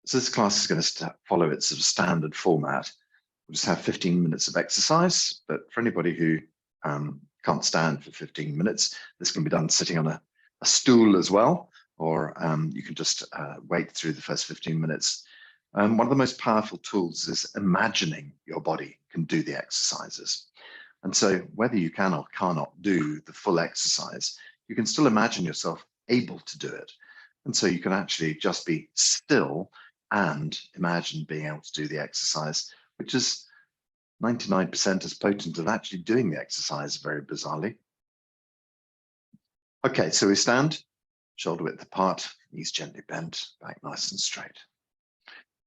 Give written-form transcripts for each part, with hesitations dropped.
So this class is going to follow its sort of standard format. We'll just have 15 minutes of exercise, but for anybody who can't stand for 15 minutes, this can be done sitting on a stool as well, or you can just wait through the first 15 minutes. One of the most powerful tools is imagining your body can do the exercises. And so whether you can or cannot do the full exercise, you can still imagine yourself able to do it. And so you can actually just be still and imagine being able to do the exercise, which is 99% as potent as actually doing the exercise, very bizarrely. Okay, so we stand, shoulder width apart, knees gently bent, back nice and straight.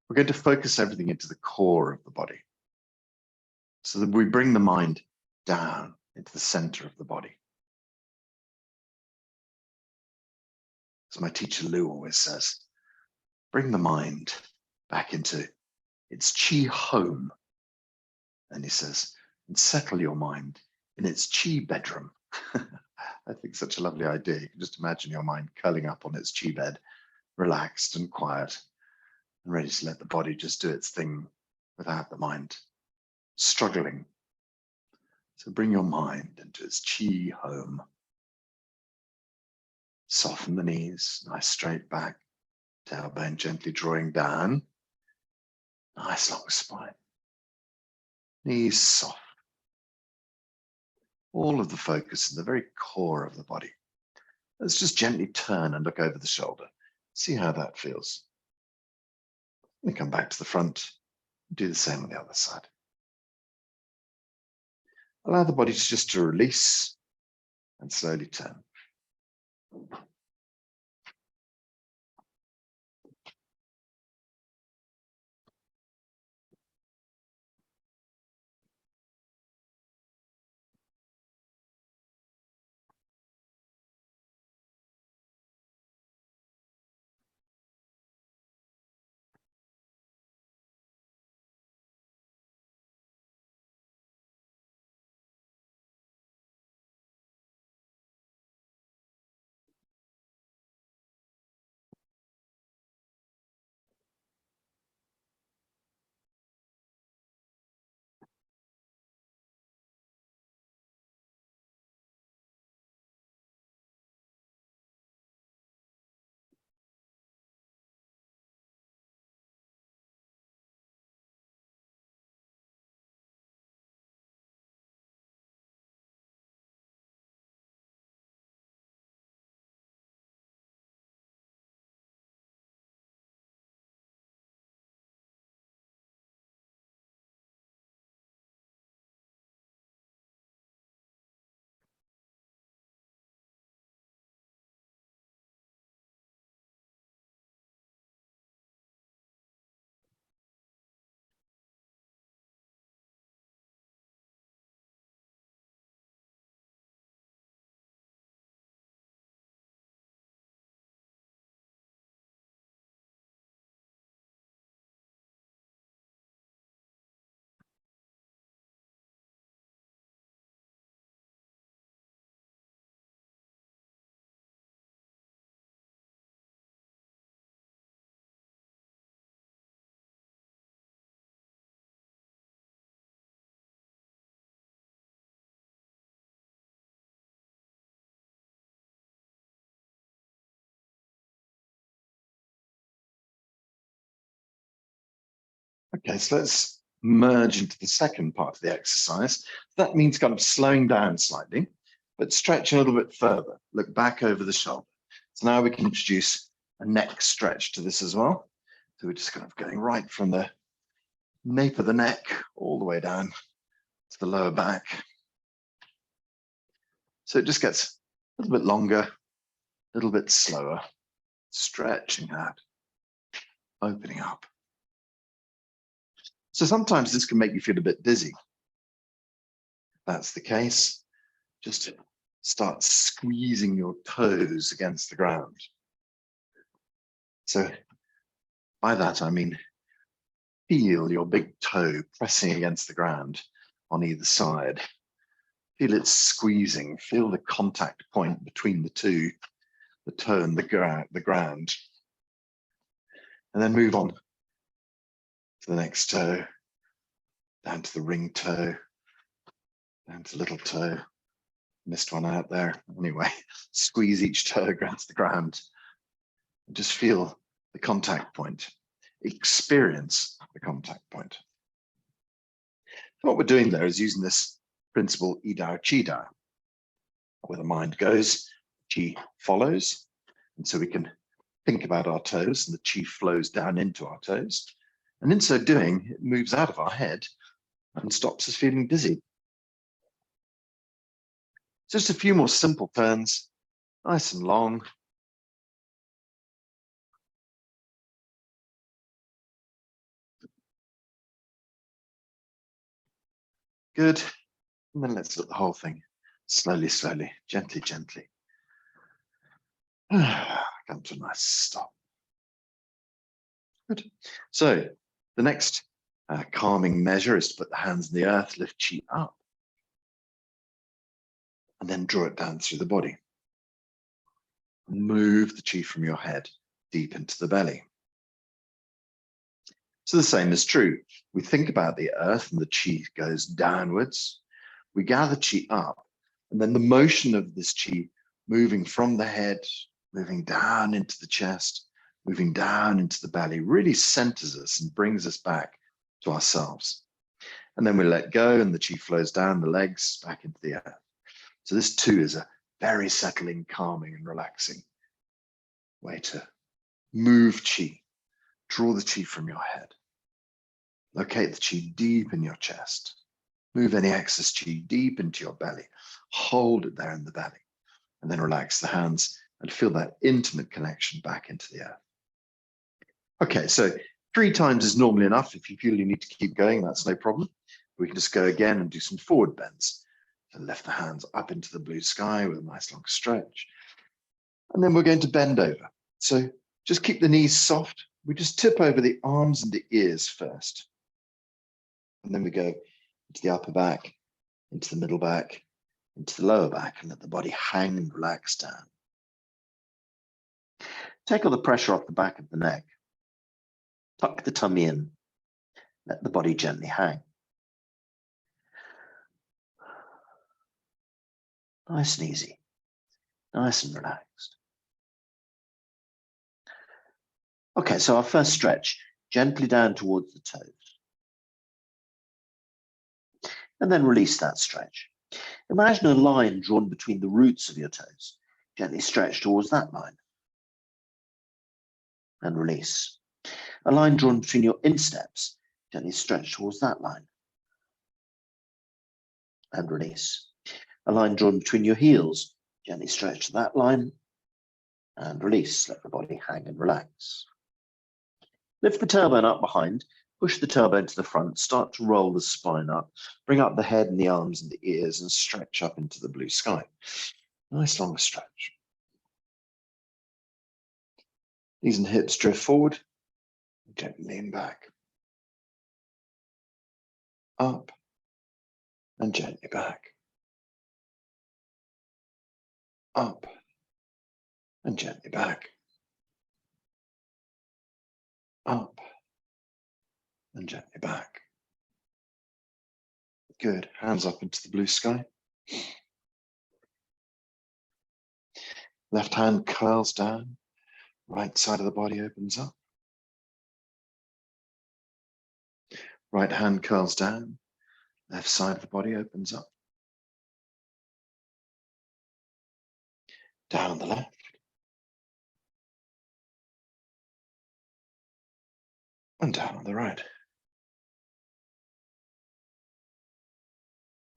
We're going to focus everything into the core of the body so that we bring the mind down into the center of the body. As my teacher Lou always says, bring the mind back into its chi home. And he says, and settle your mind in its chi bedroom. I think such a lovely idea. You can just imagine your mind curling up on its chi bed, relaxed and quiet, and ready to let the body just do its thing without the mind struggling. So bring your mind into its chi home. Soften the knees, nice straight back, tailbone gently drawing down. Nice long spine. Knees soft. All of the focus in the very core of the body. Let's just gently turn and look over the shoulder. See how that feels. We come back to the front. Do the same on the other side. Allow the body just to release and slowly turn. Okay, so let's merge into the second part of the exercise. That means kind of slowing down slightly, but stretching a little bit further. Look back over the shoulder. So now we can introduce a neck stretch to this as well. So we're just kind of going right from the nape of the neck all the way down to the lower back. So it just gets a little bit longer, a little bit slower, stretching out, opening up. So sometimes this can make you feel a bit dizzy. If that's the case, just start squeezing your toes against the ground. So by that, I mean, feel your big toe pressing against the ground on either side. Feel it squeezing, feel the contact point between the two, the toe and the ground. And then move on to the next toe, down to the ring toe, down to little toe. Missed one out there. Anyway, squeeze each toe against the ground. And just feel the contact point. Experience the contact point. So what we're doing there is using this principle Idao Chidao. Where the mind goes, chi follows. And so we can think about our toes and the chi flows down into our toes. And in so doing, it moves out of our head and stops us feeling dizzy. Just a few more simple turns, nice and long. Good. And then let's let the whole thing slowly, slowly, gently, gently. Come to a nice stop. Good. So the next calming measure is to put the hands in the earth, lift chi up, and then draw it down through the body. Move the chi from your head deep into the belly. So the same is true. We think about the earth and the chi goes downwards. We gather chi up, and then the motion of this chi moving from the head, moving down into the chest, moving down into the belly, really centers us and brings us back to ourselves. And then we let go and the chi flows down the legs back into the earth. So this too is a very settling, calming and relaxing way to move chi. Draw the chi from your head. Locate the chi deep in your chest. Move any excess chi deep into your belly. Hold it there in the belly. And then relax the hands and feel that intimate connection back into the earth. Okay, so 3 times is normally enough. If you feel you need to keep going, that's no problem. We can just go again and do some forward bends. So lift the hands up into the blue sky with a nice long stretch. And then we're going to bend over. So just keep the knees soft. We just tip over the arms and the ears first. And then we go into the upper back, into the middle back, into the lower back, and let the body hang and relax down. Take all the pressure off the back of the neck. Tuck the tummy in. Let the body gently hang. Nice and easy. Nice and relaxed. Okay, so our first stretch, gently down towards the toes. And then release that stretch. Imagine a line drawn between the roots of your toes. Gently stretch towards that line. And release. A line drawn between your insteps. Gently stretch towards that line. And release. A line drawn between your heels. Gently stretch to that line. And release. Let the body hang and relax. Lift the tailbone up behind. Push the tailbone to the front. Start to roll the spine up. Bring up the head and the arms and the ears and stretch up into the blue sky. Nice long stretch. Knees and hips drift forward. Gently lean back. Up and gently back. Up and gently back. Up and gently back. Good. Hands up into the blue sky. Left hand curls down. Right side of the body opens up. Right hand curls down. Left side of the body opens up. Down on the left. And down on the right.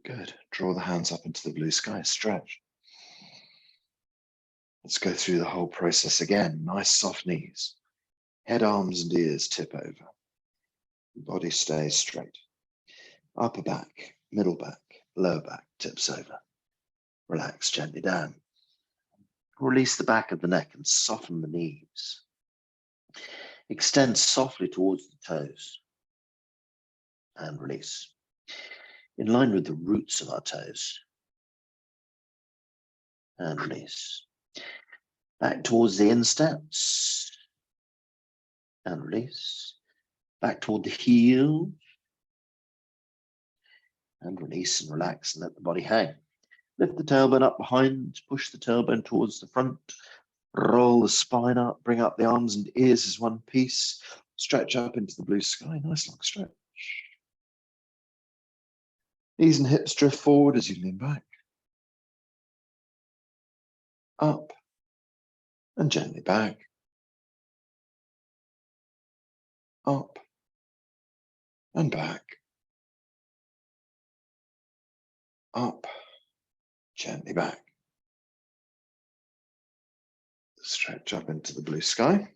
Good. Draw the hands up into the blue sky. Stretch. Let's go through the whole process again. Nice soft knees. Head, arms, and ears tip over. Body stays straight. Upper back, middle back, lower back tips over. Relax gently down. Release the back of the neck and soften the knees. Extend softly towards the toes. And release. In line with the roots of our toes. And release. Back towards the insteps. And release. back toward the heel. And release and relax and let the body hang. Lift the tailbone up behind, push the tailbone towards the front, roll the spine up, bring up the arms and ears as one piece, stretch up into the blue sky, nice long stretch. Knees and hips drift forward as you lean back, up and gently back, up and back, up, gently back. Stretch up into the blue sky.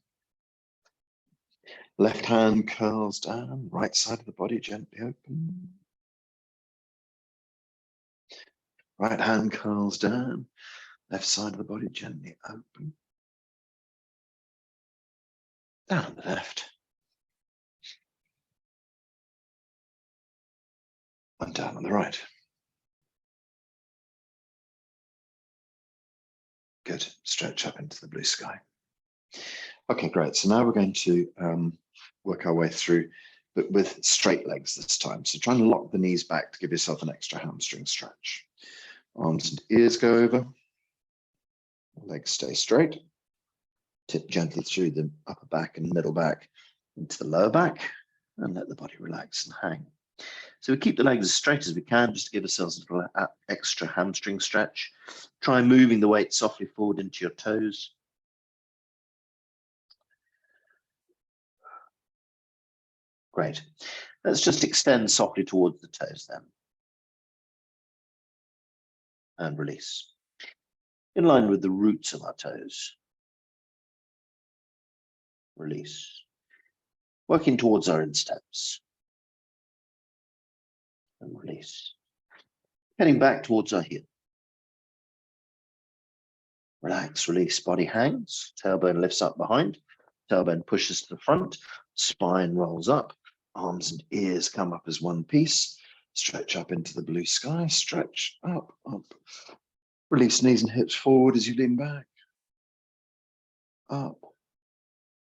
Left hand curls down, right side of the body gently open. Right hand curls down, left side of the body gently open. Down on the left. And down on the right. Good. Stretch up into the blue sky. Okay, great. So now we're going to work our way through, but with straight legs this time. So try and lock the knees back to give yourself an extra hamstring stretch. Arms and ears go over. Legs stay straight. Tip gently through the upper back and middle back into the lower back and let the body relax and hang. So we keep the legs as straight as we can just to give ourselves a little extra hamstring stretch. Try moving the weight softly forward into your toes. Great. Let's just extend softly towards the toes then. And release. In line with the roots of our toes. Release. Working towards our insteps. And release. Heading back towards our heel. Relax, release, body hangs, tailbone lifts up behind, tailbone pushes to the front, spine rolls up, arms and ears come up as one piece, stretch up into the blue sky, stretch up, up. Release knees and hips forward as you lean back, up,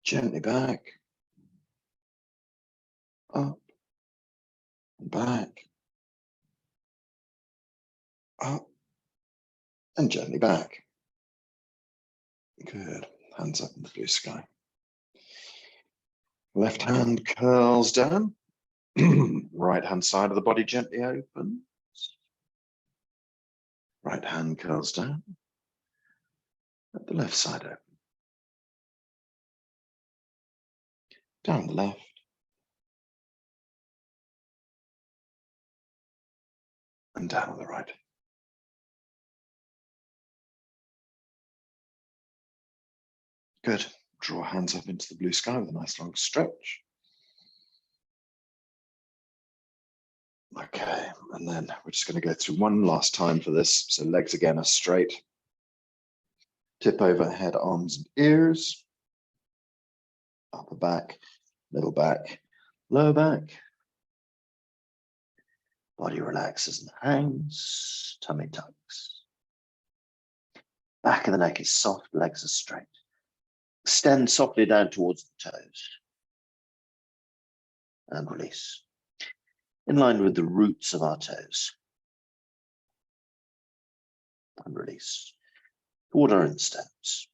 gently back, up, and back, up, and gently back. Good. Hands up in the blue sky. Left hand curls down. Right hand side of the body gently opens. Right hand curls down. Let the left side open. Down the left. And down on the right. Good. Draw hands up into the blue sky with a nice long stretch. Okay, and then we're just going to go through one last time for this. So legs again are straight. Tip over, head, arms and ears. Upper back, middle back, lower back. Body relaxes and hangs. Tummy tucks. Back of the neck is soft, legs are straight. Extend softly down towards the toes. And release. In line with the roots of our toes. And release. Toward our insteps.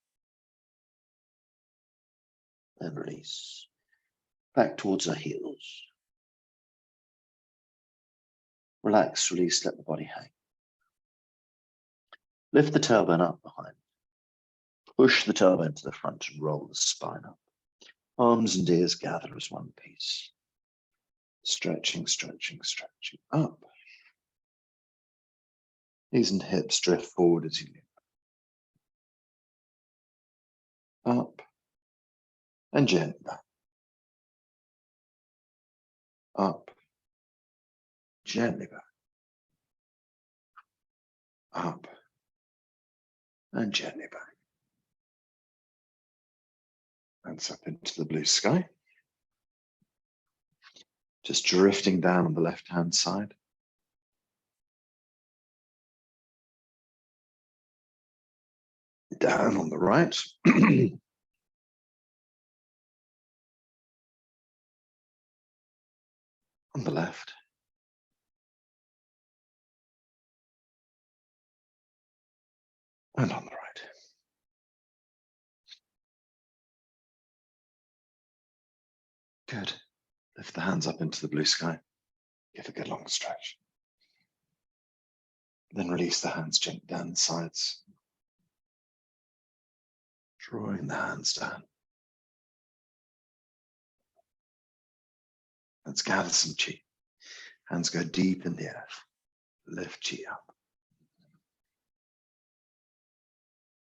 And release. Back towards our heels. Relax, release, let the body hang. Lift the tailbone up behind. Push the tailbone to the front and roll the spine up. Arms and ears gather as one piece. Stretching, stretching, stretching up. Knees and hips drift forward as you lift. Up and gently back. Up, gently back. Up and gently back. Hands up into the blue sky. Just drifting down on the left-hand side. Down on the right. on the left. And on the right. Good. Lift the hands up into the blue sky. Give a good long stretch. Then release the hands gently down the sides. Drawing the hands down. Let's gather some chi. Hands go deep in the air. Lift chi up.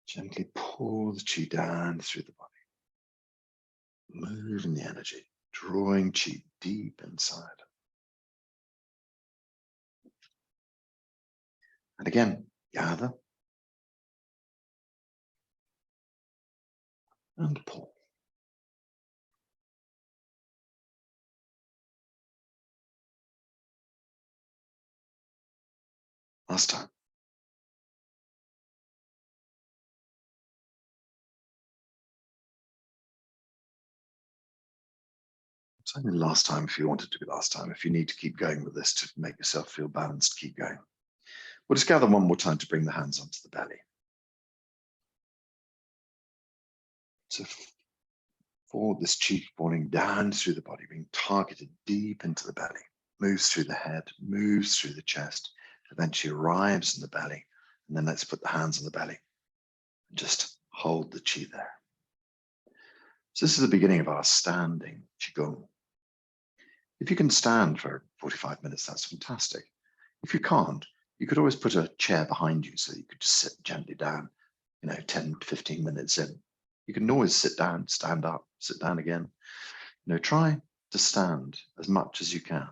Gently pour the chi down through the body. Moving the energy, drawing chi deep inside. And again, gather and pull. Last time. It's only last time if you want it to be last time. If you need to keep going with this to make yourself feel balanced, keep going. We'll just gather one more time to bring the hands onto the belly. So for this chi falling down through the body, being targeted deep into the belly, moves through the head, moves through the chest, eventually arrives in the belly. And then let's put the hands on the belly and just hold the chi there. So this is the beginning of our standing qigong. If you can stand for 45 minutes, that's fantastic. If you can't, you could always put a chair behind you so you could just sit gently down, 10 to 15 minutes in. You can always sit down, stand up, sit down again. Try to stand as much as you can.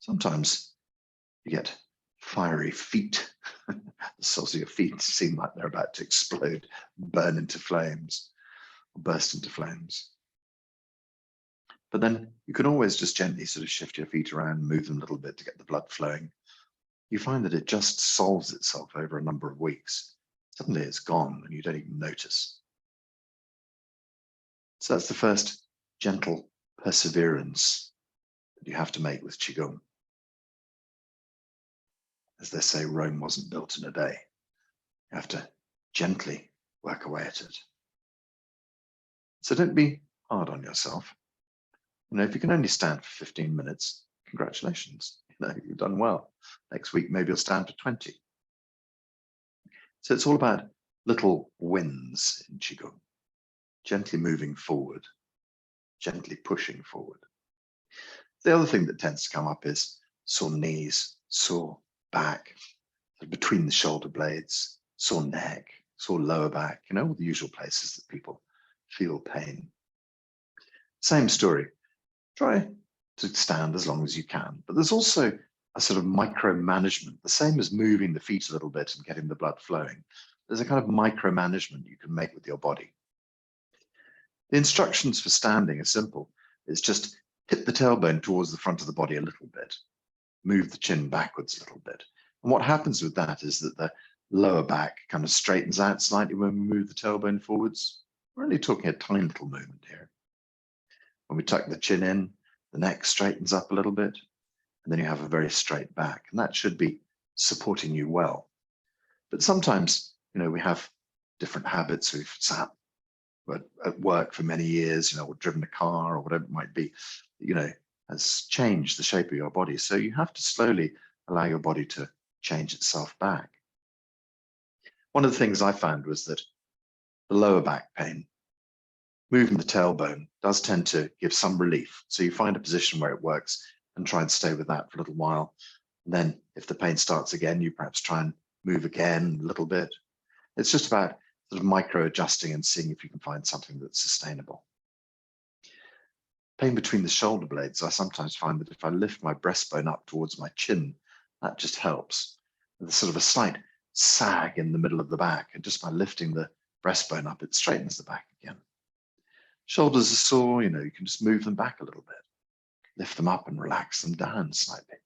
Sometimes you get fiery feet. The soles of your feet seem like they're about to explode, burn into flames, or burst into flames. But then you can always just gently sort of shift your feet around, move them a little bit to get the blood flowing. You find that it just solves itself over a number of weeks. Suddenly it's gone and you don't even notice. So that's the first gentle perseverance that you have to make with qigong. As they say, Rome wasn't built in a day. You have to gently work away at it. So don't be hard on yourself. If you can only stand for 15 minutes, congratulations. You've done well. Next week, maybe you'll stand for 20. So it's all about little wins in qigong. Gently moving forward, gently pushing forward. The other thing that tends to come up is sore knees, sore back, between the shoulder blades, sore neck, sore lower back, all the usual places that people feel pain. Same story. Try to stand as long as you can, but there's also a sort of micromanagement, the same as moving the feet a little bit and getting the blood flowing. There's a kind of micromanagement you can make with your body. The instructions for standing are simple. It's just tip the tailbone towards the front of the body a little bit, move the chin backwards a little bit. And what happens with that is that the lower back kind of straightens out slightly when we move the tailbone forwards. We're only talking a tiny little movement here. When we tuck the chin in, the neck straightens up a little bit, and then you have a very straight back, and that should be supporting you well. But sometimes, we have different habits. We've sat at work for many years, or driven a car or whatever it might be, has changed the shape of your body. So you have to slowly allow your body to change itself back. One of the things I found was that the lower back pain, moving the tailbone does tend to give some relief. So you find a position where it works and try and stay with that for a little while. And then if the pain starts again, you perhaps try and move again a little bit. It's just about sort of micro adjusting and seeing if you can find something that's sustainable. Pain between the shoulder blades, I sometimes find that if I lift my breastbone up towards my chin, that just helps. There's sort of a slight sag in the middle of the back, and just by lifting the breastbone up, it straightens the back again. Shoulders are sore, you can just move them back a little bit. Lift them up and relax them down slightly.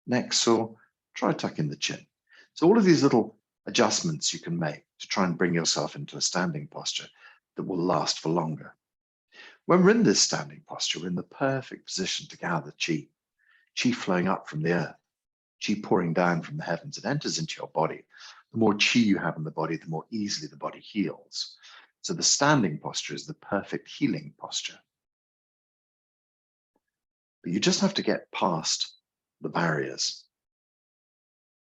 Neck sore, try tucking the chin. So all of these little adjustments you can make to try and bring yourself into a standing posture that will last for longer. When we're in this standing posture, we're in the perfect position to gather chi flowing up from the earth, chi pouring down from the heavens. It enters into your body. The more chi you have in the body, the more easily the body heals. So the standing posture is the perfect healing posture. But you just have to get past the barriers.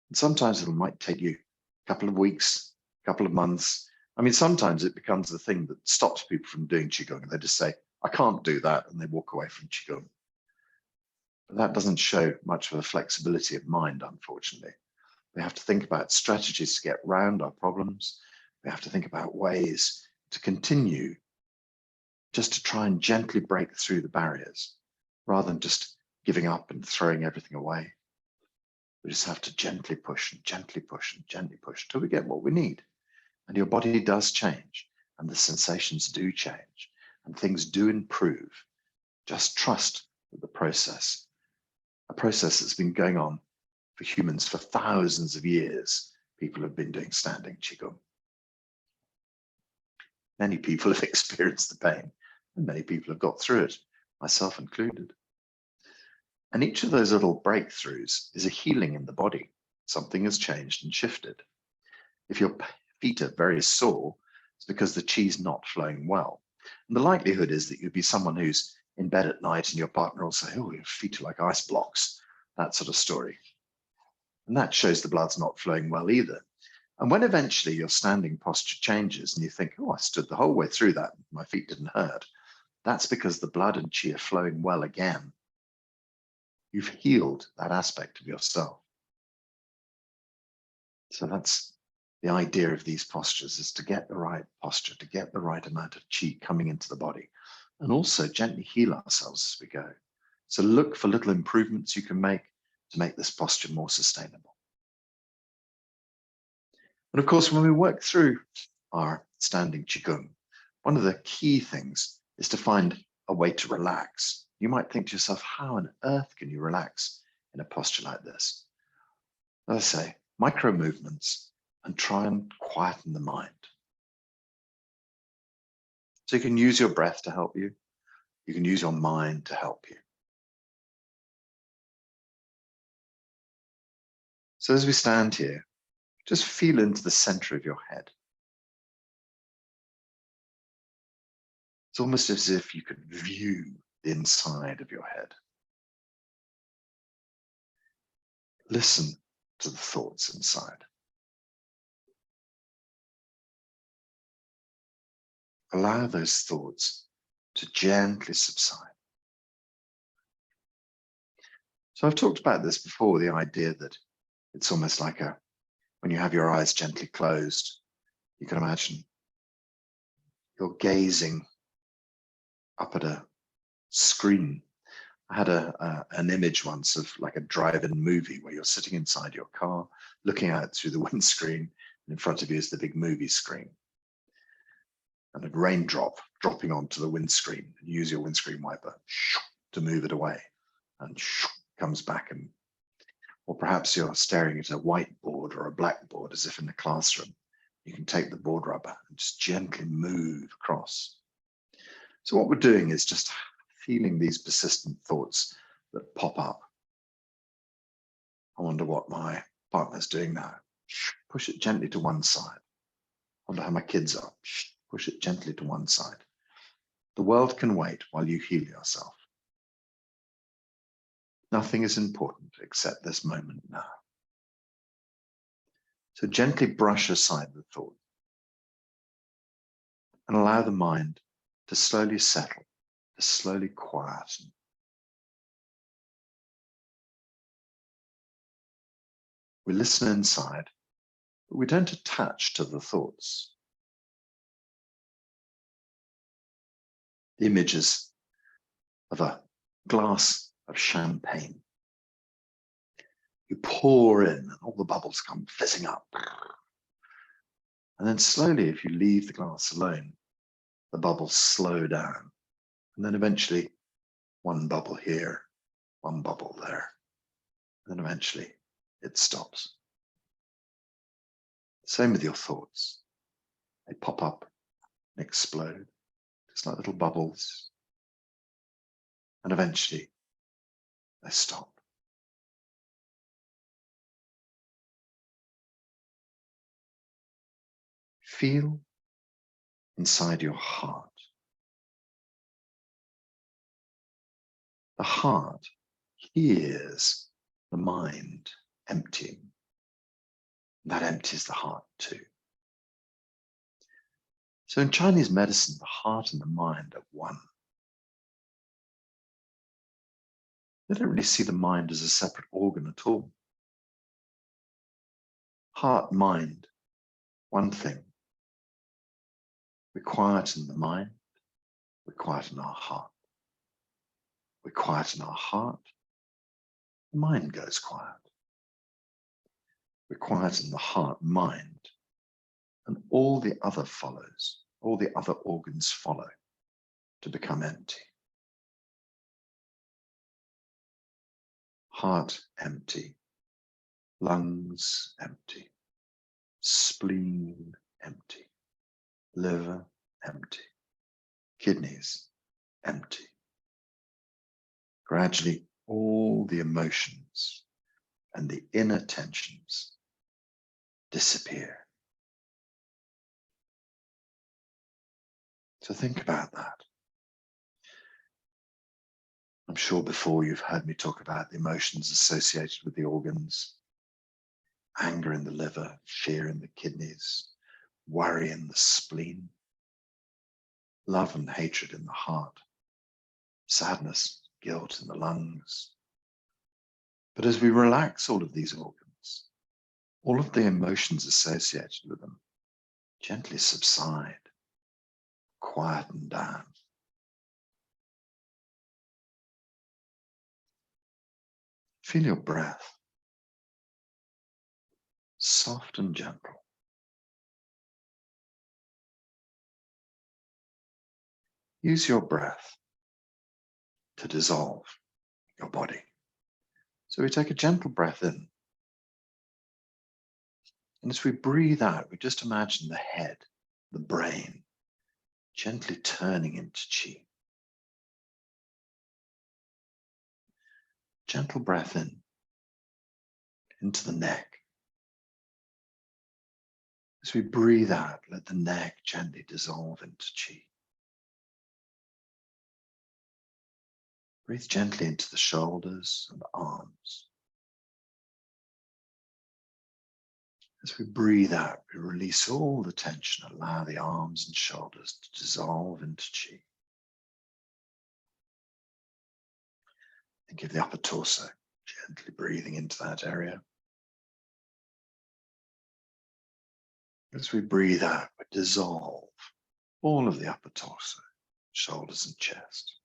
And sometimes it might take you a couple of weeks, a couple of months. I mean, sometimes it becomes the thing that stops people from doing Qigong. They just say, I can't do that, and they walk away from Qigong. But that doesn't show much of a flexibility of mind, unfortunately. We have to think about strategies to get around our problems. We have to think about ways to continue just to try and gently break through the barriers rather than just giving up and throwing everything away. We just have to gently push and gently push and gently push till we get what we need. And your body does change, and the sensations do change, and things do improve. Just trust the process, a process that's been going on for humans for thousands of years. People have been doing standing Qigong. Many people have experienced the pain, and many people have got through it, myself included. And each of those little breakthroughs is a healing in the body. Something has changed and shifted. If your feet are very sore, it's because the chi's not flowing well. And the likelihood is that you'd be someone who's in bed at night and your partner will say, oh, your feet are like ice blocks, that sort of story. And that shows the blood's not flowing well either. And when eventually your standing posture changes and you think, oh, I stood the whole way through that, my feet didn't hurt, that's because the blood and chi are flowing well again. You've healed that aspect of yourself. So that's the idea of these postures, is to get the right posture, to get the right amount of chi coming into the body, and also gently heal ourselves as we go. So look for little improvements you can make to make this posture more sustainable. And of course, when we work through our standing Qigong, one of the key things is to find a way to relax. You might think to yourself, how on earth can you relax in a posture like this? As I say, micro movements, and try and quieten the mind. So you can use your breath to help you. You can use your mind to help you. So as we stand here, just feel into the center of your head. It's almost as if you could view the inside of your head. Listen to the thoughts inside. Allow those thoughts to gently subside. So I've talked about this before, the idea that it's almost like when you have your eyes gently closed, you can imagine you're gazing up at a screen. I had an image once of like a drive-in movie where you're sitting inside your car, looking out through the windscreen, and in front of you is the big movie screen. And a raindrop dropping onto the windscreen, and you use your windscreen wiper to move it away, and comes back. Or perhaps you're staring at a whiteboard or a blackboard as if in a classroom. You can take the board rubber and just gently move across. So what we're doing is just feeling these persistent thoughts that pop up. I wonder what my partner's doing now. Push it gently to one side. I wonder how my kids are. Push it gently to one side. The world can wait while you heal yourself. Nothing is important except this moment now. So gently brush aside the thought and allow the mind to slowly settle, to slowly quieten. We listen inside, but we don't attach to the thoughts. The images of a glass of champagne. You pour in and all the bubbles come fizzing up. And then slowly, if you leave the glass alone, the bubbles slow down. And then eventually one bubble here, one bubble there. And then eventually it stops. Same with your thoughts. They pop up and explode, just like little bubbles and eventually they stop. Feel inside your heart. The heart hears the mind emptying. That empties the heart too. So in Chinese medicine, the heart and the mind are one. They don't really see the mind as a separate organ at all. Heart, mind, one thing. We quieten the mind, we quieten our heart. We quieten our heart, the mind goes quiet. We quieten the heart, mind, and all the other follows, all the other organs follow to become empty. Heart empty, lungs empty, spleen empty, liver empty, kidneys empty. Gradually, all the emotions and the inner tensions disappear. So think about that. I'm sure before you've heard me talk about the emotions associated with the organs, anger in the liver, fear in the kidneys, worry in the spleen, love and hatred in the heart, sadness, guilt in the lungs. But as we relax all of these organs, all of the emotions associated with them gently subside, quieten down. Feel your breath, soft and gentle. Use your breath to dissolve your body. So we take a gentle breath in. And as we breathe out, we just imagine the head, the brain, gently turning into chi. Gentle breath in, into the neck. As we breathe out, let the neck gently dissolve into chi. Breathe gently into the shoulders and the arms. As we breathe out, we release all the tension, allow the arms and shoulders to dissolve into chi. Think of the upper torso, gently breathing into that area. As we breathe out, we dissolve all of the upper torso, shoulders and chest.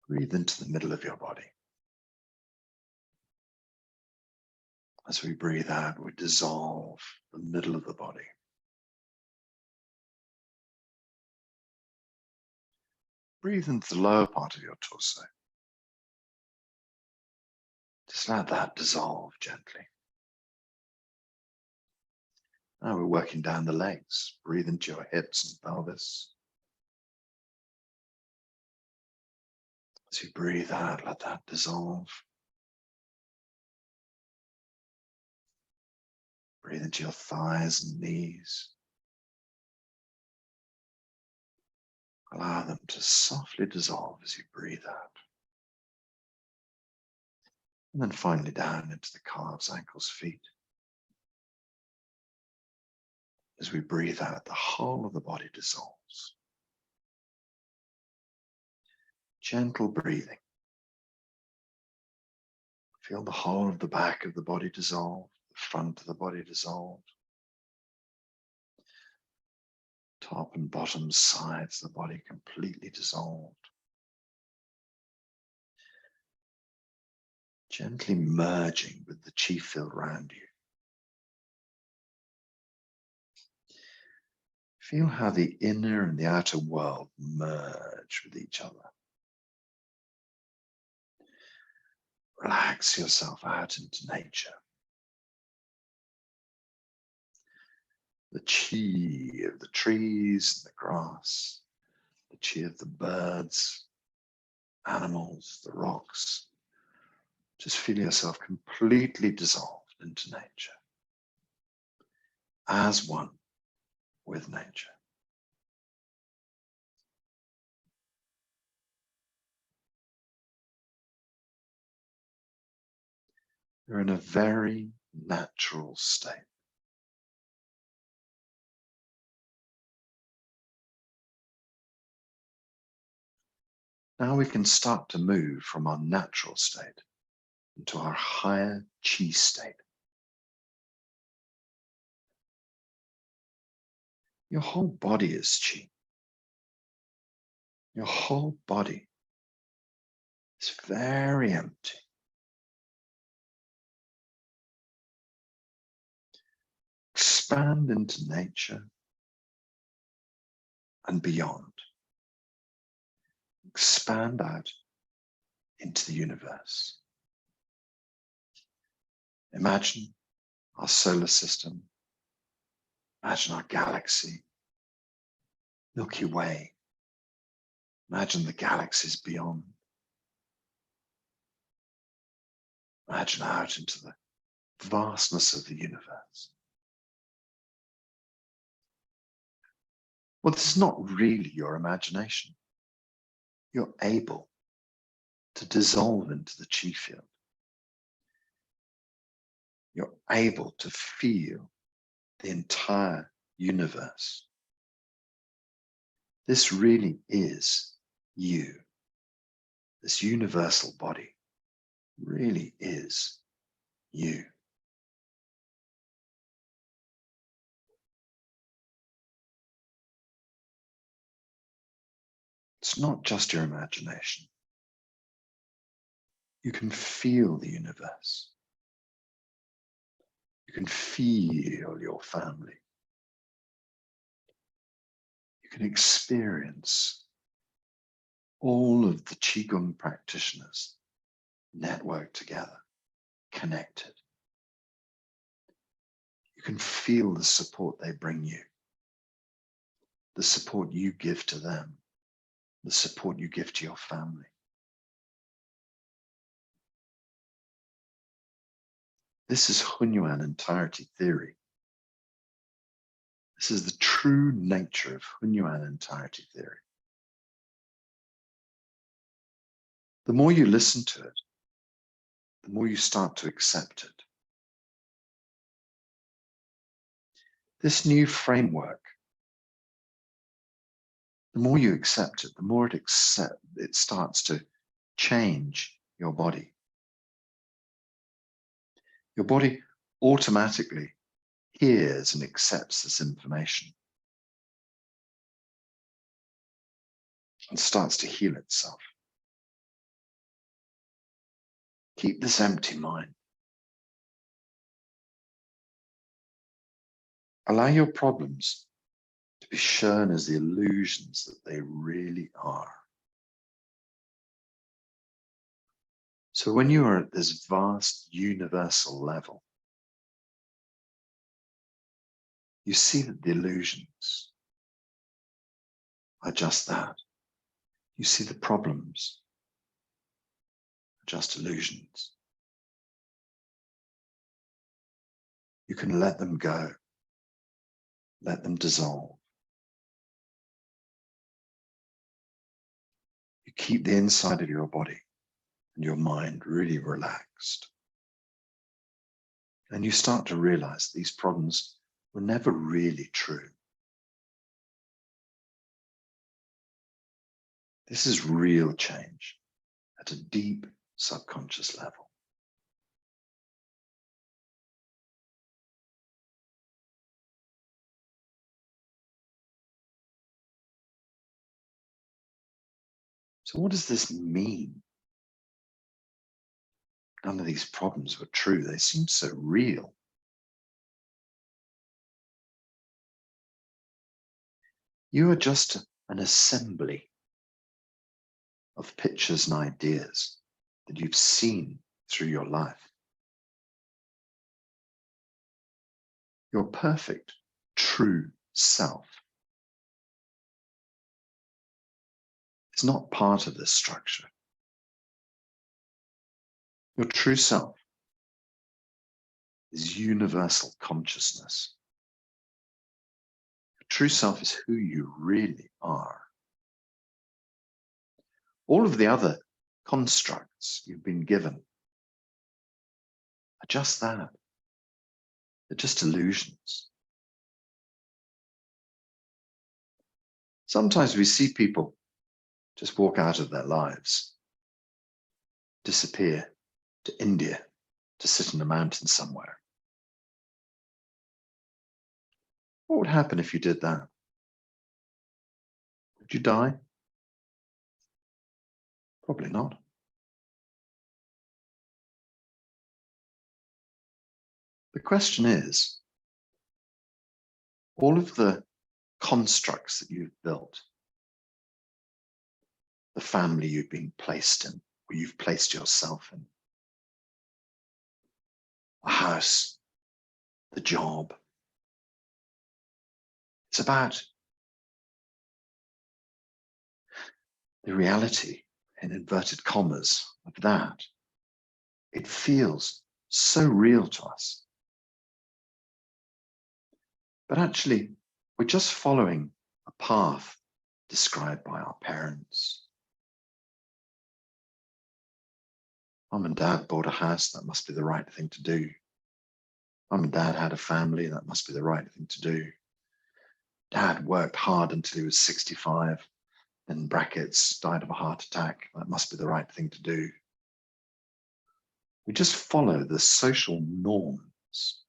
Breathe into the middle of your body. As we breathe out, we dissolve the middle of the body. Breathe into the lower part of your torso. Just let that dissolve gently. Now we're working down the legs. Breathe into your hips and pelvis. As you breathe out, let that dissolve. Breathe into your thighs and knees. Allow them to softly dissolve as you breathe out. And then finally down into the calves, ankles, feet. As we breathe out, the whole of the body dissolves. Gentle breathing. Feel the whole of the back of the body dissolve, the front of the body dissolve. Top and bottom sides of the body completely dissolved. Gently merging with the chi field around you. Feel how the inner and the outer world merge with each other. Relax yourself out into nature. The chi of the trees and the grass, the beauty of the birds, animals, the rocks. Just feel yourself completely dissolved into nature, as one with nature. You're in a very natural state. Now we can start to move from our natural state into our higher chi state. Your whole body is chi. Your whole body is very empty. Expand into nature and beyond. Expand out into the universe. Imagine our solar system. Imagine our galaxy, Milky Way. Imagine the galaxies beyond. Imagine out into the vastness of the universe. Well, this is not really your imagination. You're able to dissolve into the chi field. You're able to feel the entire universe. This really is you. This universal body really is you. It's not just your imagination. You can feel the universe. You can feel your family. You can experience all of the Qigong practitioners networked together, connected. You can feel the support they bring you, the support you give to them, the support you give to your family. This is Hunyuan entirety theory. This is the true nature of Hunyuan entirety theory. The more you listen to it, the more you start to accept it. This new framework, the more you accept it, the more it starts to change your body. Your body automatically hears and accepts this information and starts to heal itself. Keep this empty mind. Allow your problems to be shown as the illusions that they really are. So when you are at this vast universal level, you see that the illusions are just that. You see the problems are just illusions. You can let them go, let them dissolve. You keep the inside of your body and your mind really relaxed. And you start to realize these problems were never really true. This is real change at a deep subconscious level. So what does this mean? None of these problems were true. They seem so real. You are just an assembly of pictures and ideas that you've seen through your life. Your perfect, true self is not part of this structure. Your true self is universal consciousness. Your true self is who you really are. All of the other constructs you've been given are just that. They're just illusions. Sometimes we see people just walk out of their lives, disappear to India to sit in a mountain somewhere. What would happen if you did that? Would you die? Probably not. The question is, all of the constructs that you've built, the family you've been placed in, or you've placed yourself in, a house, the job, it's about the reality, in inverted commas, of that. It feels so real to us. But actually, we're just following a path described by our parents. Mum and Dad bought a house, that must be the right thing to do. Mum and Dad had a family, that must be the right thing to do. Dad worked hard until he was 65, in brackets, died of a heart attack, that must be the right thing to do. We just follow the social norms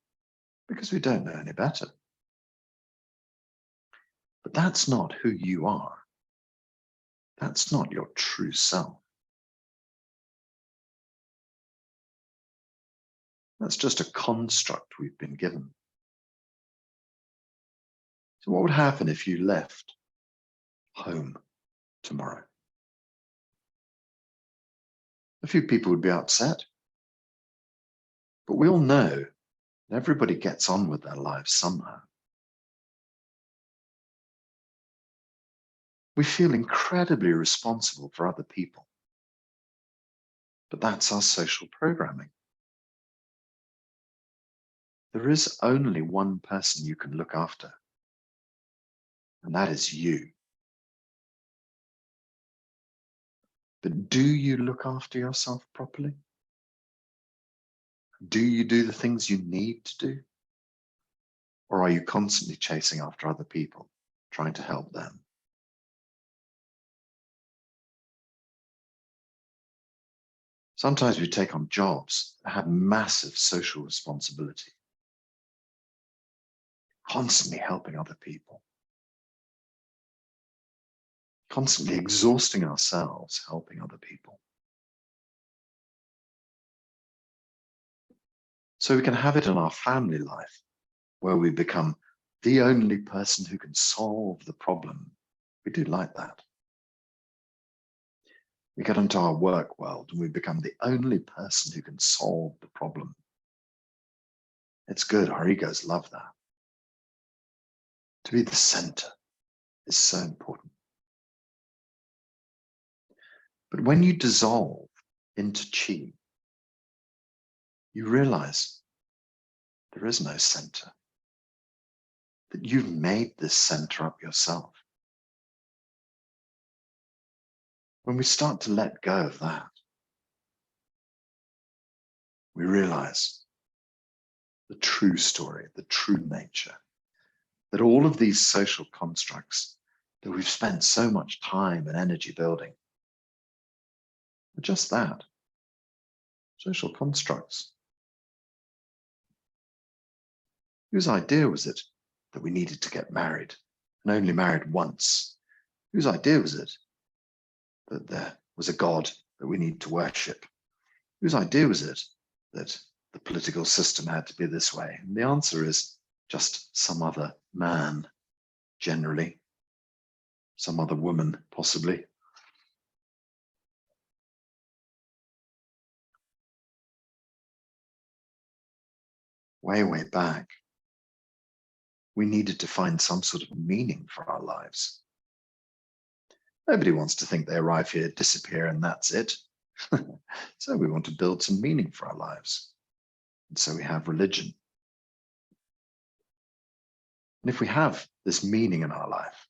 because we don't know any better. But that's not who you are. That's not your true self. That's just a construct we've been given. So what would happen if you left home tomorrow? A few people would be upset. But we all know that everybody gets on with their lives somehow. We feel incredibly responsible for other people. But that's our social programming. There is only one person you can look after, and that is you. But do you look after yourself properly? Do you do the things you need to do? Or are you constantly chasing after other people, trying to help them? Sometimes we take on jobs that have massive social responsibility, constantly helping other people, constantly exhausting ourselves helping other people. So we can have it in our family life where we become the only person who can solve the problem. We do like that. We get into our work world and we become the only person who can solve the problem. It's good, our egos love that. To be the center is so important. But when you dissolve into chi, you realize there is no center, that you've made this center up yourself. When we start to let go of that, we realize the true story, the true nature, that all of these social constructs that we've spent so much time and energy building are just that, social constructs. Whose idea was it that we needed to get married and only married once? Whose idea was it that there was a God that we need to worship? Whose idea was it that the political system had to be this way? And the answer is just some other man, generally, some other woman, possibly. Way, way back, we needed to find some sort of meaning for our lives. Nobody wants to think they arrive here, disappear, and that's it. So we want to build some meaning for our lives. And so we have religion. And if we have this meaning in our life,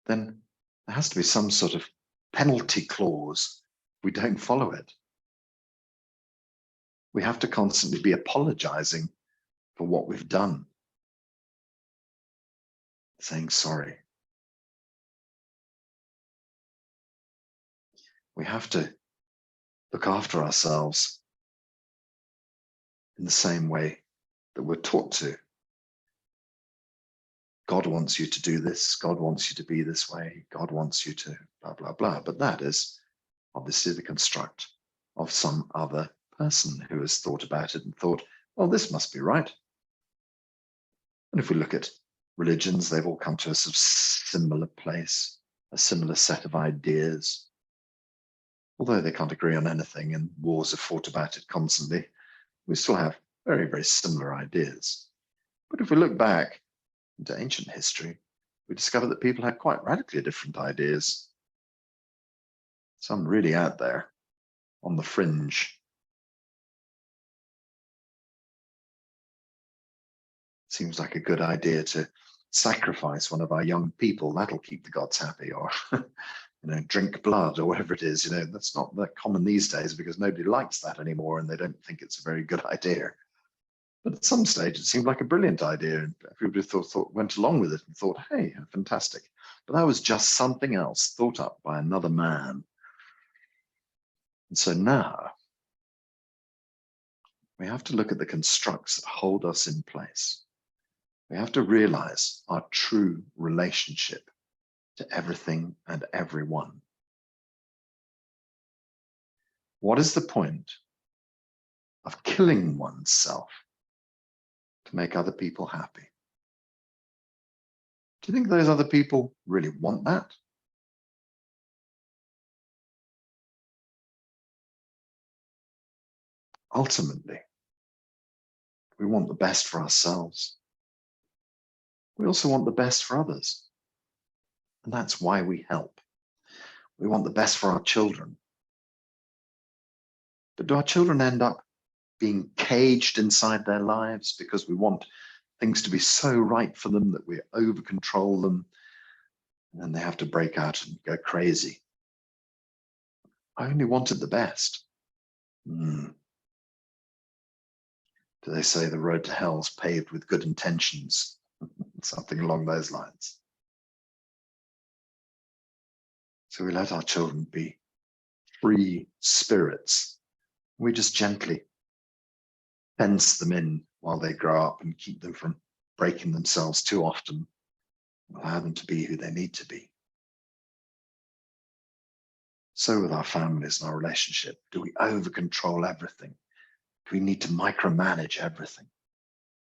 then there has to be some sort of penalty clause if we don't follow it. We have to constantly be apologizing for what we've done, saying sorry. We have to look after ourselves in the same way that we're taught to. God wants you to do this. God wants you to be this way. God wants you to blah, blah, blah. But that is obviously the construct of some other person who has thought about it and thought, well, this must be right. And if we look at religions, they've all come to a sort of similar place, a similar set of ideas. Although they can't agree on anything and wars are fought about it constantly, we still have very, very similar ideas. But if we look back into ancient history, we discover that people had quite radically different ideas. Some really out there on the fringe. Seems like a good idea to sacrifice one of our young people. That'll keep the gods happy, or drink blood, or whatever it is. That's not that common these days because nobody likes that anymore, and they don't think it's a very good idea. But at some stage, it seemed like a brilliant idea, and everybody went along with it and thought, "Hey, fantastic!" But that was just something else thought up by another man. And so now we have to look at the constructs that hold us in place. We have to realize our true relationship to everything and everyone. What is the point of killing oneself to make other people happy? Do you think those other people really want that? Ultimately, we want the best for ourselves. We also want the best for others. And that's why we help. We want the best for our children. But do our children end up being caged inside their lives because we want things to be so right for them that we over control them, and then they have to break out and go crazy? I only wanted the best. Do they say the road to hell is paved with good intentions? Something along those lines. So we let our children be free spirits. We just gently fence them in while they grow up and keep them from breaking themselves too often. Allow them to be who they need to be. So with our families and our relationship, do we over control everything? Do we need to micromanage everything?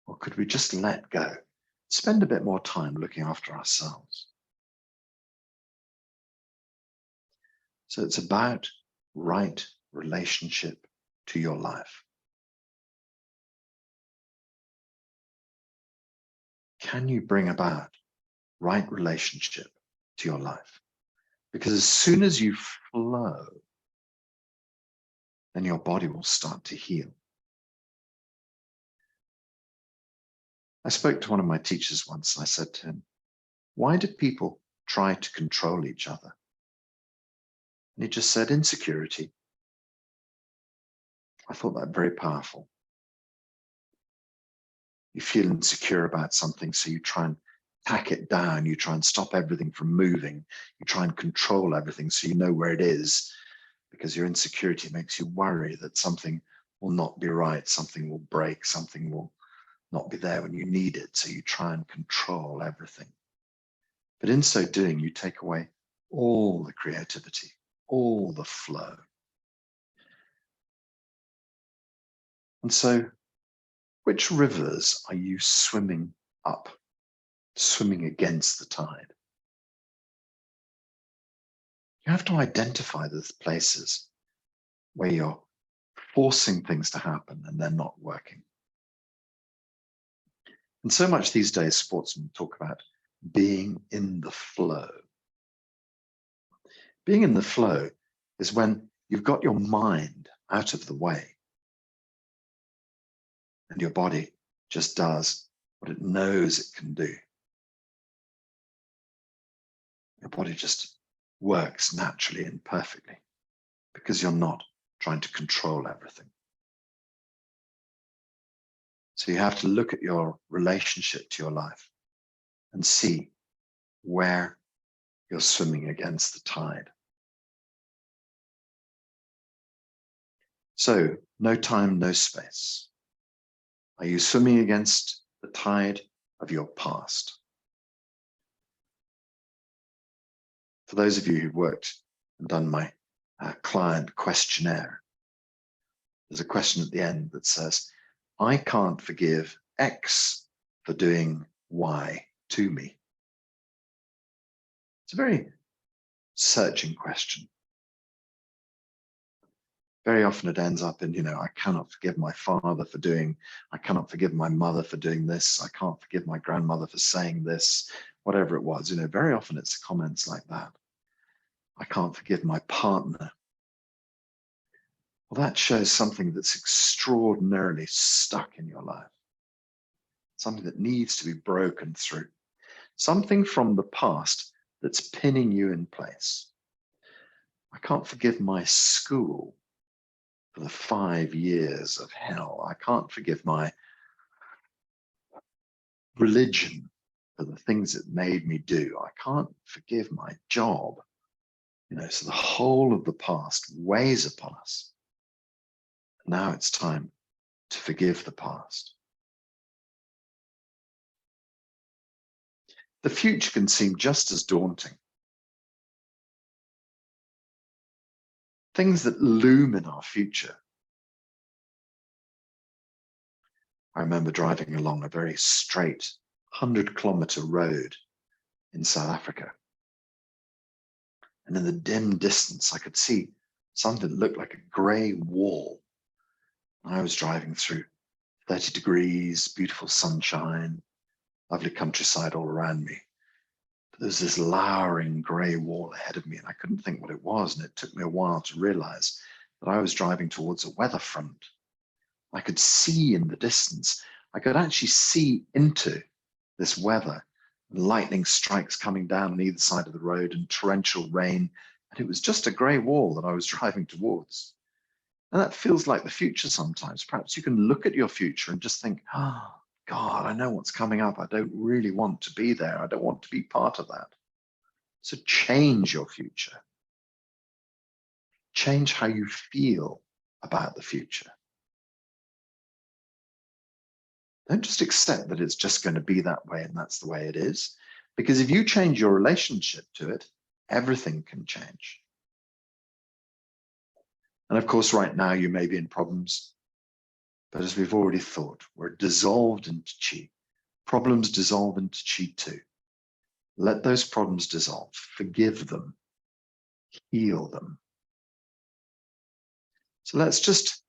Or could we just let go? Spend a bit more time looking after ourselves. So it's about right relationship to your life. Can you bring about right relationship to your life? Because as soon as you flow, then your body will start to heal. I spoke to one of my teachers once, and I said to him, "Why do people try to control each other?" And he just said, "Insecurity." I thought that very powerful. You feel insecure about something, so you try and tack it down. You try and stop everything from moving. You try and control everything so you know where it is, because your insecurity makes you worry that something will not be right, something will break, something will not be there when you need it. So you try and control everything. But in so doing, you take away all the creativity, all the flow. And so, which rivers are you swimming up, swimming against the tide? You have to identify those places where you're forcing things to happen and they're not working. And so much these days, sportsmen talk about being in the flow. Being in the flow is when you've got your mind out of the way and your body just does what it knows it can do. Your body just works naturally and perfectly because you're not trying to control everything. So you have to look at your relationship to your life and see where you're swimming against the tide. So, no time, no space. Are you swimming against the tide of your past? For those of you who've worked and done my client questionnaire, there's a question at the end that says, I can't forgive X for doing Y to me. It's a very searching question. Very often it ends up in, I cannot forgive my father for doing, I cannot forgive my mother for doing this, I can't forgive my grandmother for saying this, whatever it was. Very often it's comments like that. I can't forgive my partner. Well, that shows something that's extraordinarily stuck in your life. Something that needs to be broken through. Something from the past that's pinning you in place. I can't forgive my school for the 5 years of hell. I can't forgive my religion for the things it made me do. I can't forgive my job. So the whole of the past weighs upon us. Now it's time to forgive the past. The future can seem just as daunting. Things that loom in our future. I remember driving along a very straight 100-kilometer road in South Africa. And in the dim distance, I could see something that looked like a grey wall. I was driving through 30 degrees, beautiful sunshine, lovely countryside all around me. There was this lowering grey wall ahead of me, and I couldn't think what it was. And it took me a while to realize that I was driving towards a weather front. I could see in the distance, I could actually see into this weather. Lightning strikes coming down on either side of the road and torrential rain. And it was just a grey wall that I was driving towards. And that feels like the future sometimes. Perhaps you can look at your future and just think, oh, God, I know what's coming up. I don't really want to be there. I don't want to be part of that. So change your future. Change how you feel about the future. Don't just accept that it's just going to be that way and that's the way it is. Because if you change your relationship to it, everything can change. And of course, right now you may be in problems, but as we've already thought, we're dissolved into chi. Problems dissolve into chi too. Let those problems dissolve, forgive them, heal them. So let's just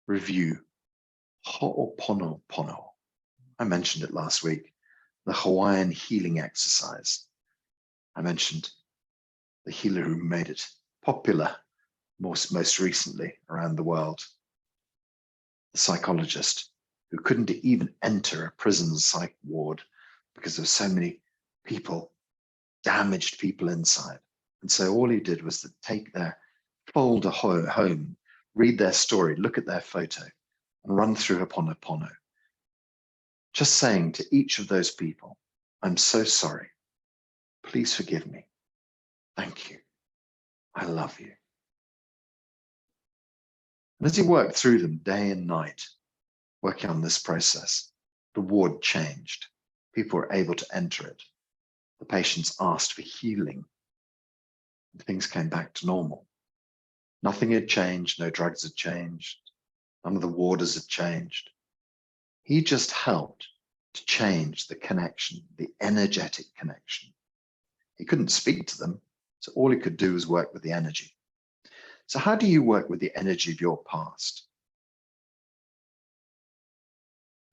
review Ho'oponopono. I mentioned it last week, the Hawaiian healing exercise. I mentioned the healer who made it popular most recently around the world, the psychologist who couldn't even enter a prison psych ward because there were so many people, damaged people inside. And so all he did was to take their folder home, read their story, look at their photo, and run through Ho'oponopono. Just saying to each of those people, I'm so sorry. Please forgive me. Thank you. I love you. And as he worked through them day and night, working on this process, the ward changed. People were able to enter it. The patients asked for healing. And things came back to normal. Nothing had changed. No drugs had changed. None of the warders had changed. He just helped to change the connection, the energetic connection. He couldn't speak to them, so all he could do was work with the energy. So how do you work with the energy of your past?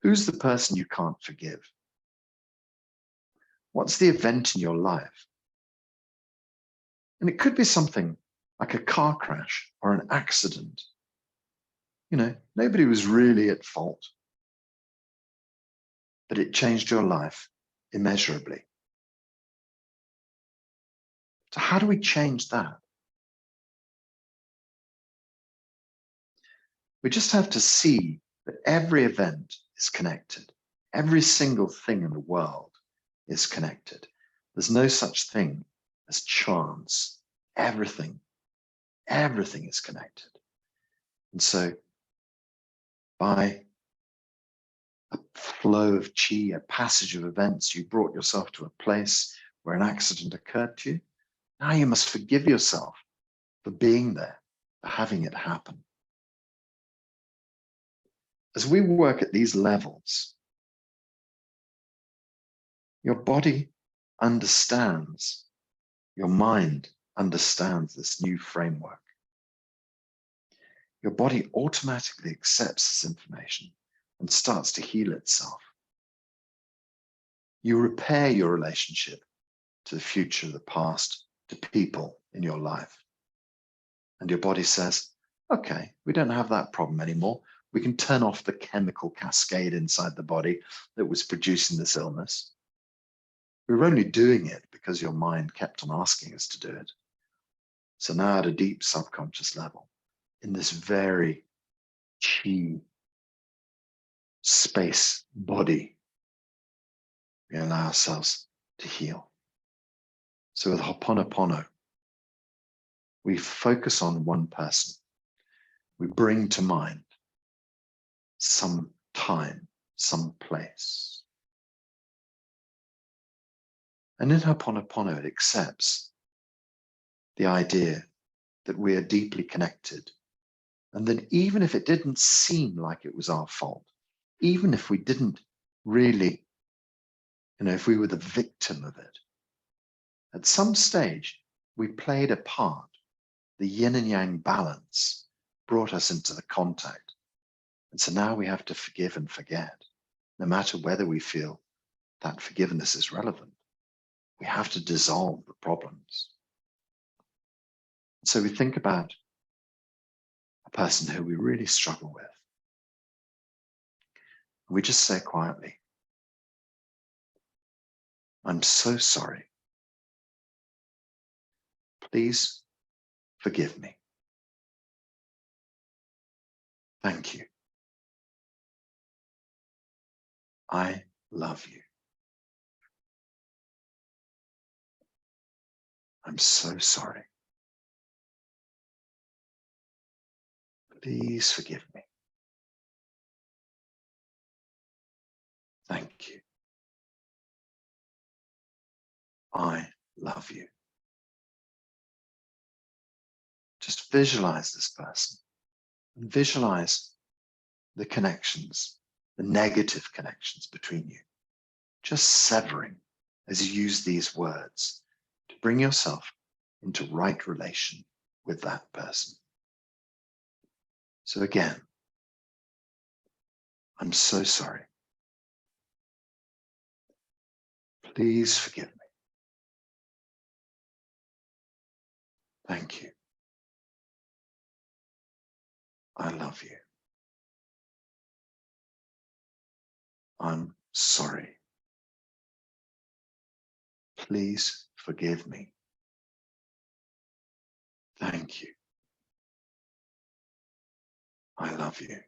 Who's the person you can't forgive? What's the event in your life And it could be something like a car crash or an accident. Nobody was really at fault, but it changed your life immeasurably. So how do we change that? We just have to see that every event is connected. Every single thing in the world is connected. There's no such thing as chance. Everything is connected. And so by a flow of chi, a passage of events, you brought yourself to a place where an accident occurred to you. Now you must forgive yourself for being there, for having it happen. As we work at these levels, your body understands, your mind understands this new framework. Your body automatically accepts this information and starts to heal itself. You repair your relationship to the future, the past, to people in your life. And your body says, okay, we don't have that problem anymore. We can turn off the chemical cascade inside the body that was producing this illness. We were only doing it because your mind kept on asking us to do it. So now at a deep subconscious level, in this very chi space body, we allow ourselves to heal. So with Ho'oponopono, we focus on one person. We bring to mind some time, some place. And in Ho'oponopono, it accepts the idea that we are deeply connected. And that even if it didn't seem like it was our fault, even if we didn't really, if we were the victim of it, at some stage, we played a part. The yin and yang balance brought us into the contact. And so now we have to forgive and forget, no matter whether we feel that forgiveness is relevant. We have to dissolve the problems. So we think about a person who we really struggle with. We just say quietly, I'm so sorry. Please forgive me. Thank you. I love you. I'm so sorry. Please forgive me. Thank you. I love you. Just visualize this person and visualize the connections, the negative connections between you, just severing as you use these words to bring yourself into right relation with that person. So again, I'm so sorry. Please forgive me. Thank you. I love you. I'm sorry. Please forgive me. Thank you. I love you.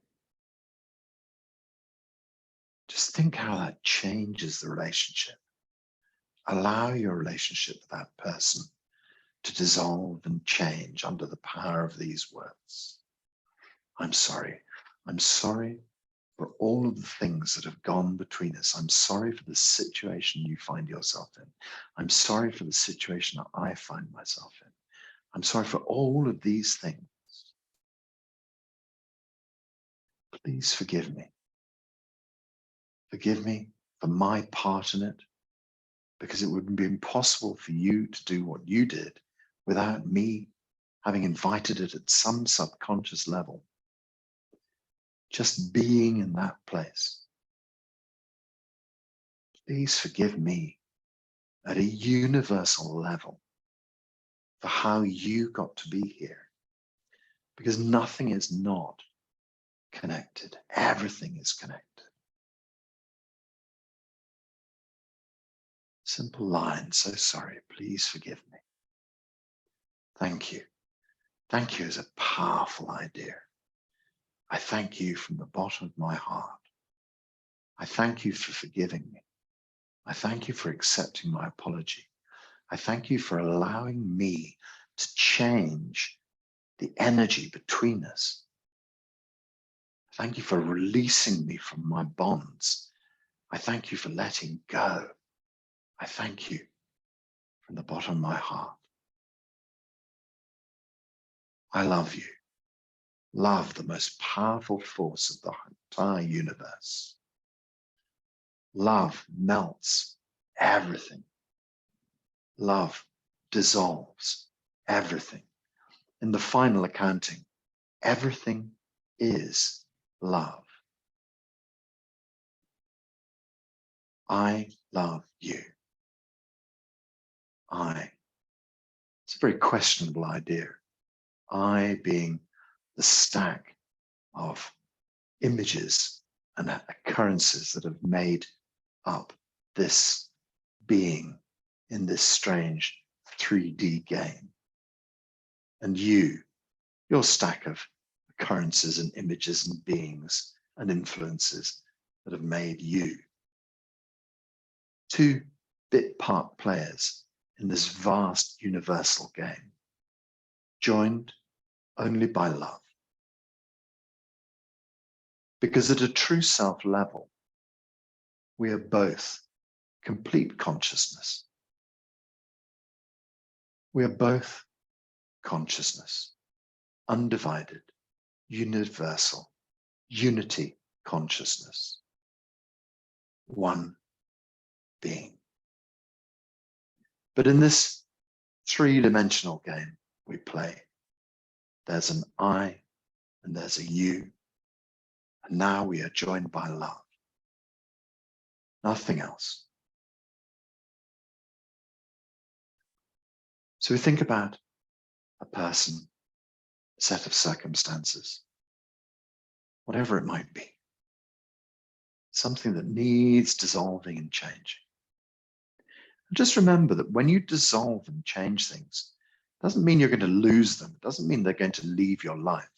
Just think how that changes the relationship. Allow your relationship with that person to dissolve and change under the power of these words. I'm sorry. I'm sorry for all of the things that have gone between us. I'm sorry for the situation you find yourself in. I'm sorry for the situation that I find myself in. I'm sorry for all of these things. Please forgive me. Forgive me for my part in it, because it would be impossible for you to do what you did without me having invited it at some subconscious level. Just being in that place. Please forgive me at a universal level for how you got to be here. Because nothing is not connected. Everything is connected. Simple line, so sorry, please forgive me. Thank you. Thank you is a powerful idea. I thank you from the bottom of my heart. I thank you for forgiving me. I thank you for accepting my apology. I thank you for allowing me to change the energy between us. Thank you for releasing me from my bonds. I thank you for letting go. I thank you from the bottom of my heart. I love you. Love, the most powerful force of the entire universe. Love melts everything. Love dissolves everything. In the final accounting, everything is love. I love you. It's a very questionable idea. I being the stack of images and occurrences that have made up this being in this strange 3D game. And your stack of occurrences and images and beings and influences that have made you. 2 bit part players in this vast universal game, joined only by love. Because at a true self level, we are both complete consciousness. We are both consciousness, undivided, universal, unity consciousness, one being. But in this 3-dimensional game we play, there's an I and there's a you, and now we are joined by love. Nothing else. So we think about a person, a set of circumstances, whatever it might be, something that needs dissolving and changing. And just remember that when you dissolve and change things, it doesn't mean you're going to lose them. It doesn't mean they're going to leave your life.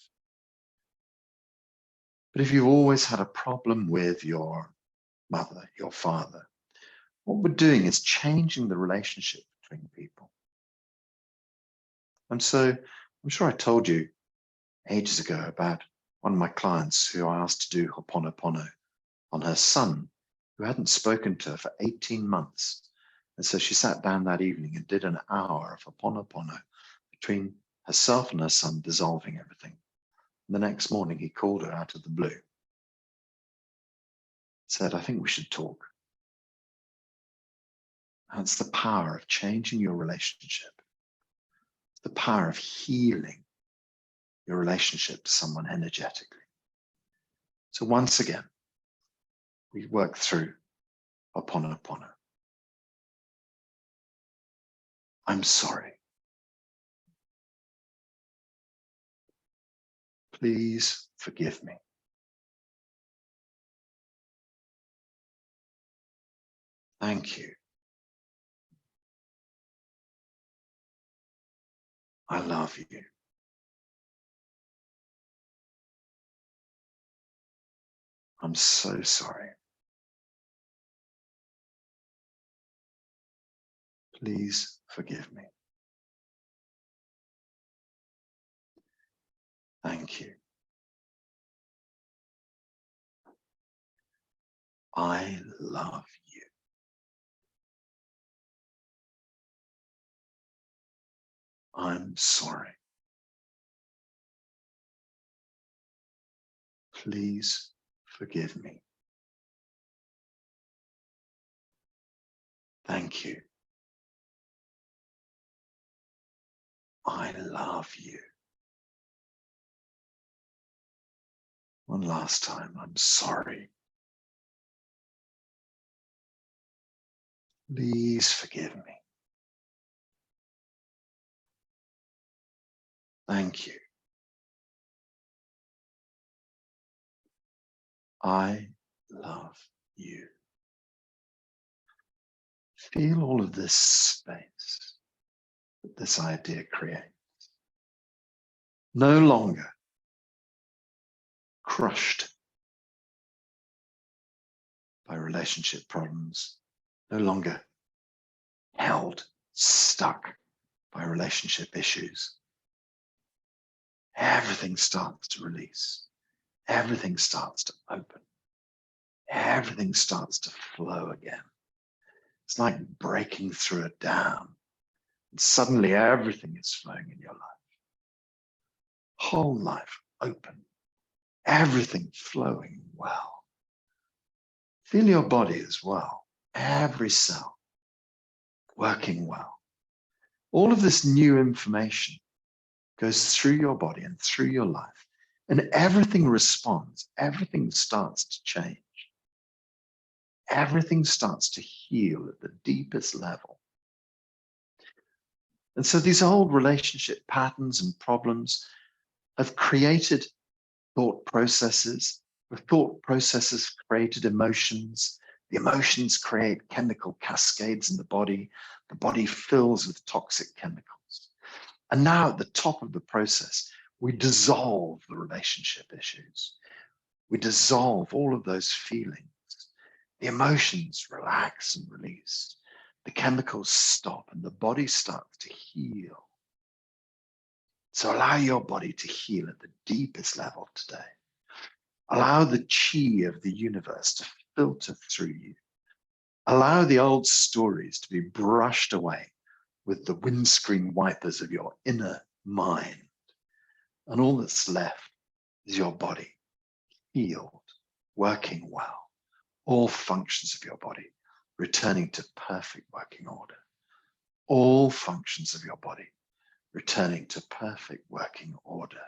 But if you've always had a problem with your mother, your father, what we're doing is changing the relationship between people. And so I'm sure I told you ages ago about one of my clients who I asked to do Ho'oponopono on her son, who hadn't spoken to her for 18 months. And so she sat down that evening and did an hour of Ho'oponopono between herself and her son, dissolving everything. And the next morning he called her out of the blue. Said, I think we should talk. That's the power of changing your relationship. The power of healing your relationship to someone energetically. So once again, we work through Ho'oponopono. I'm sorry. Please forgive me. Thank you. I love you. I'm so sorry. Please forgive me. Thank you. I love you. I'm sorry. Please forgive me. Thank you. I love you. One last time, I'm sorry. Please forgive me. Thank you. I love you. Feel all of this space that this idea creates. No longer crushed by relationship problems, no longer held, stuck by relationship issues. Everything starts to release. Everything starts to open. Everything starts to flow again. It's like breaking through a dam, and suddenly everything is flowing in your life. Whole life open, everything flowing well. Feel your body as well, every cell working well. All of this new information goes through your body and through your life, and everything responds, everything starts to change. Everything starts to heal at the deepest level. And so these old relationship patterns and problems have created thought processes. The thought processes created emotions. The emotions create chemical cascades in the body. The body fills with toxic chemicals. And now at the top of the process, we dissolve the relationship issues. We dissolve all of those feelings. The emotions relax and release. The chemicals stop and the body starts to heal. So allow your body to heal at the deepest level today. Allow the chi of the universe to filter through you. Allow the old stories to be brushed away with the windscreen wipers of your inner mind. And all that's left is your body, healed, working well. All functions of your body returning to perfect working order. All functions of your body returning to perfect working order.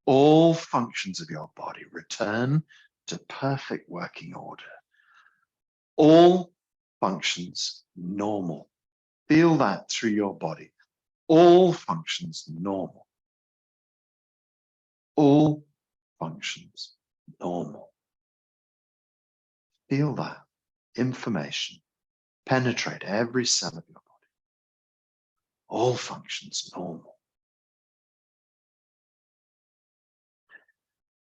All functions of your body return to perfect working order. All functions normal. Feel that through your body. All functions normal. All functions normal. Feel that information penetrate every cell of your body. All functions normal.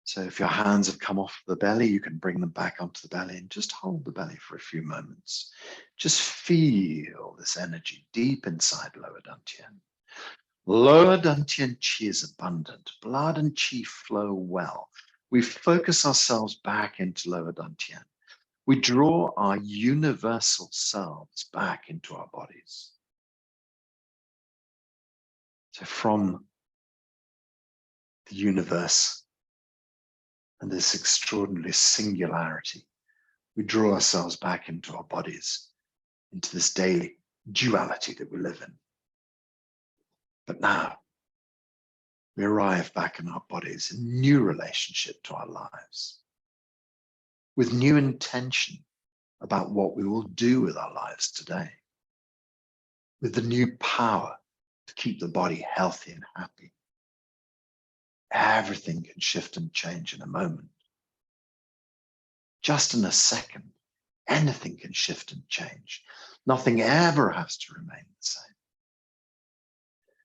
So if your hands have come off the belly, you can bring them back onto the belly and just hold the belly for a few moments. Just feel this energy deep inside lower dantian. Lower dantian chi is abundant. Blood and chi flow well. We focus ourselves back into lower dantian. We draw our universal selves back into our bodies. So from the universe and this extraordinary singularity, we draw ourselves back into our bodies, into this daily duality that we live in. But now we arrive back in our bodies, in new relationship to our lives, with new intention about what we will do with our lives today, with the new power to keep the body healthy and happy. Everything can shift and change in a moment. Just in a second, anything can shift and change. Nothing ever has to remain the same.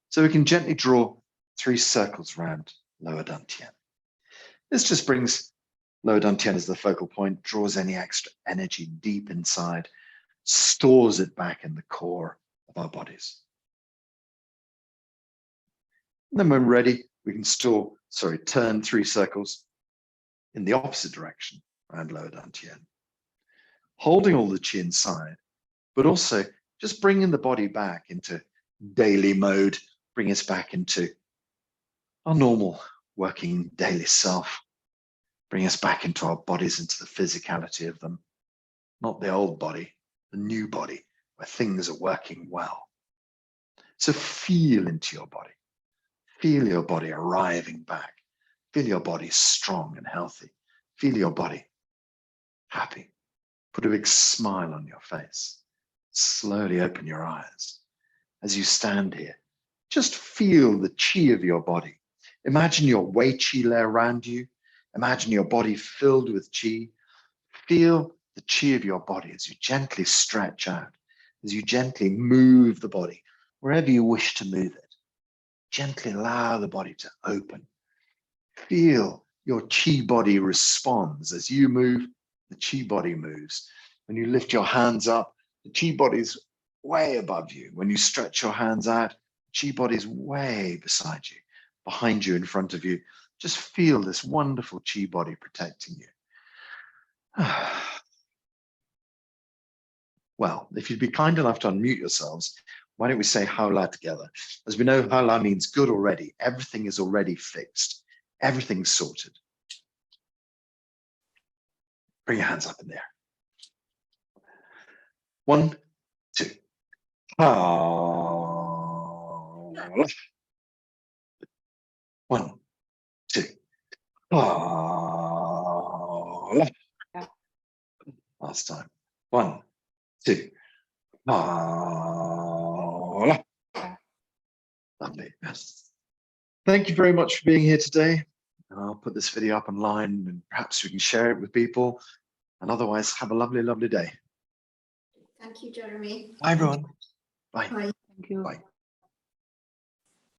So we can gently draw 3 circles around lower dantian. This just brings lower dantian as the focal point, draws any extra energy deep inside, stores it back in the core of our bodies. And then when ready, we can turn 3 circles in the opposite direction around lower dantian, holding all the chi inside, but also just bringing the body back into daily mode, bring us back into our normal working daily self, bring us back into our bodies, into the physicality of them, not the old body, the new body, where things are working well. So feel into your body. Feel your body arriving back. Feel your body strong and healthy. Feel your body happy. Put a big smile on your face. Slowly open your eyes as you stand here, Just feel the chi of your body. Imagine your Wei Chi layer around you. Imagine your body filled with chi. Feel the chi of your body as you gently stretch out, as you gently move the body, wherever you wish to move it. Gently allow the body to open. Feel your chi body responds. As you move, the chi body moves. When you lift your hands up, the chi body's way above you. When you stretch your hands out, chi body's way beside you, behind you, in front of you. Just feel this wonderful chi body protecting you. Well, if you'd be kind enough to unmute yourselves, why don't we say Haola together? As we know, Haola means good already. Everything is already fixed. Everything's sorted. Bring your hands up in there. 1, 2. Haola. 1, 2. Haola. Last time. 1, 2. Haola. Lovely. Thank you very much for being here today. And I'll put this video up online and perhaps we can share it with people. And otherwise, have a lovely, lovely day. Thank you, Jeremy. Bye, everyone. Bye. Bye. Thank you. Bye.